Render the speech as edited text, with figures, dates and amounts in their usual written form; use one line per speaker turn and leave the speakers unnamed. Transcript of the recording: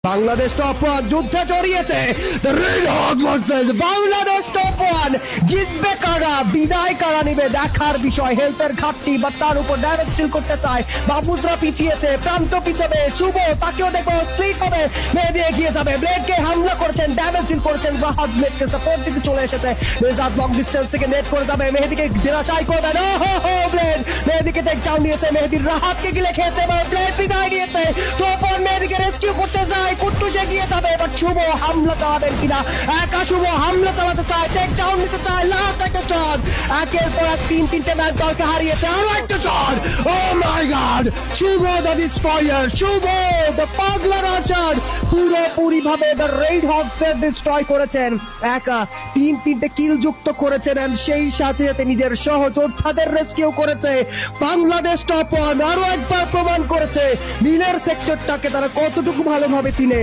Bangladesh top one যুদ্ধে জড়িয়েছে red হক versus Bangladesh top one. জিতবে কারা, বিদায় কারা নিবে দেখার বিষয়। হেলথের ঘাটতি বা তার উপর ডাইরেক্ট কিল করতে চায়, বাবুজরা পিছিয়েছে, প্রান্ত পিছনে শুভ, তাকেও দেখবো স্প্লিট হবে, মেহেদি এগিয়ে যাবে, ব্লেডকে হামলা করেছেন, ড্যামেজ ডিল করেছেন, রাহাত ব্লেডকে সাপোর্ট দিতে চলে এসেছে। রেজাদ লং ডিস্টেন্স থেকে নেট করে যাবে, মেহেদিকে নিরাশাই করবে না। ব্লেড মেহেদিকে টেক ডাউন নিয়েছে, মেহেদির রাহাতকে গিলে খেয়েছে এবং ব্লেড বিদায় নিয়েছে। টপ ওয়ান মেহেদিকে রেস্কিউ করতে যায়, কুট্টুস এগিয়ে যাবে, বাট শুভ হামলা চালাবেন কিনা, একা শুভ হামলা চালাতে চায়, টেক ডাউন নিতে চায়, লাস্ট একটা শট, একের পর এক তিনটে ম্যাচ দলকে হারিয়েছে, আরো একটা shot, oh my God, Shubho the destroyer, Shubho the পাগলা রাজার পুরোপুরি ভাবে দ্য রেড হকসের ডিস্ট্রয় করেছেন, একা তিনটে কিল যুক্ত করেছেন, and সেই সাথে সাথে নিজের সহযোদ্ধাদের রেস্কিউ করেছে। বাংলাদেশ টপ ওয়ান আরো একবার প্রমাণ করেছে নীলের সেক্টরটাকে তারা কতটুকু ভালোভাবে চিনে।